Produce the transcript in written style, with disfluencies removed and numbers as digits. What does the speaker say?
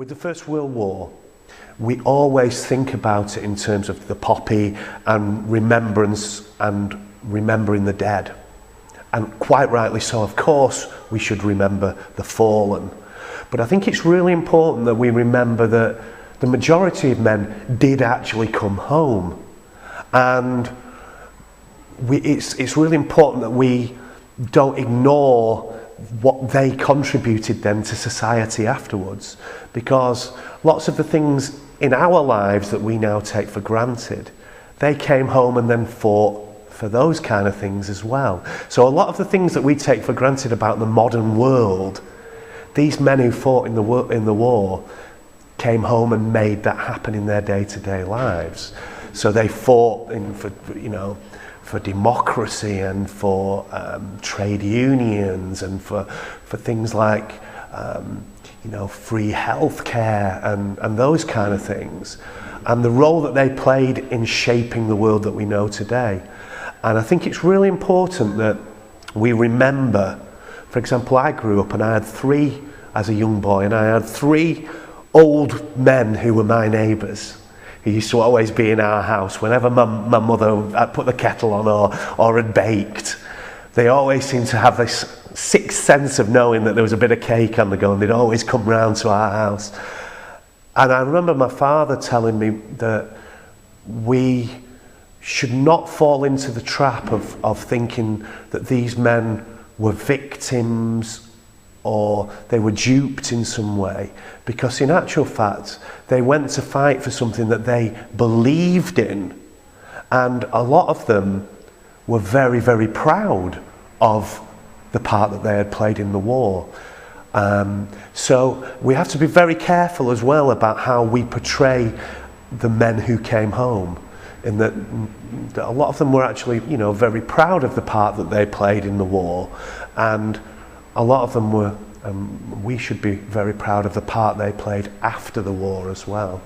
With the First World War, we always think about it in terms of the poppy and remembrance and remembering the dead. And quite rightly so, of course, we should remember the fallen. But I think it's really important that we remember that the majority of men did actually come home. And it's really important that we don't ignore what they contributed then to society afterwards, because lots of the things in our lives that we now take for granted, they came home and then fought for those kind of things as well. So a lot of the things that we take for granted about the modern world, these men who fought in the war came home and made that happen in their day-to-day lives. So they fought for democracy and for trade unions and for things like free healthcare and those kind of things, and the role that they played in shaping the world that we know today. And I think it's really important that we remember, for example, I grew up and I had as a young boy, and I had three old men who were my neighbours. He used to always be in our house. Whenever my mother had put the kettle on or had baked, they always seemed to have this sixth sense of knowing that there was a bit of cake on the go, and they'd always come round to our house. And I remember my father telling me that we should not fall into the trap of thinking that these men were victims or they were duped in some way, because in actual fact they went to fight for something that they believed in, and a lot of them were very, very proud of the part that they had played in the war. So we have to be very careful as well about how we portray the men who came home, in that a lot of them were actually very proud of the part that they played in the war, and a lot of them were, we should be very proud of the part they played after the war as well.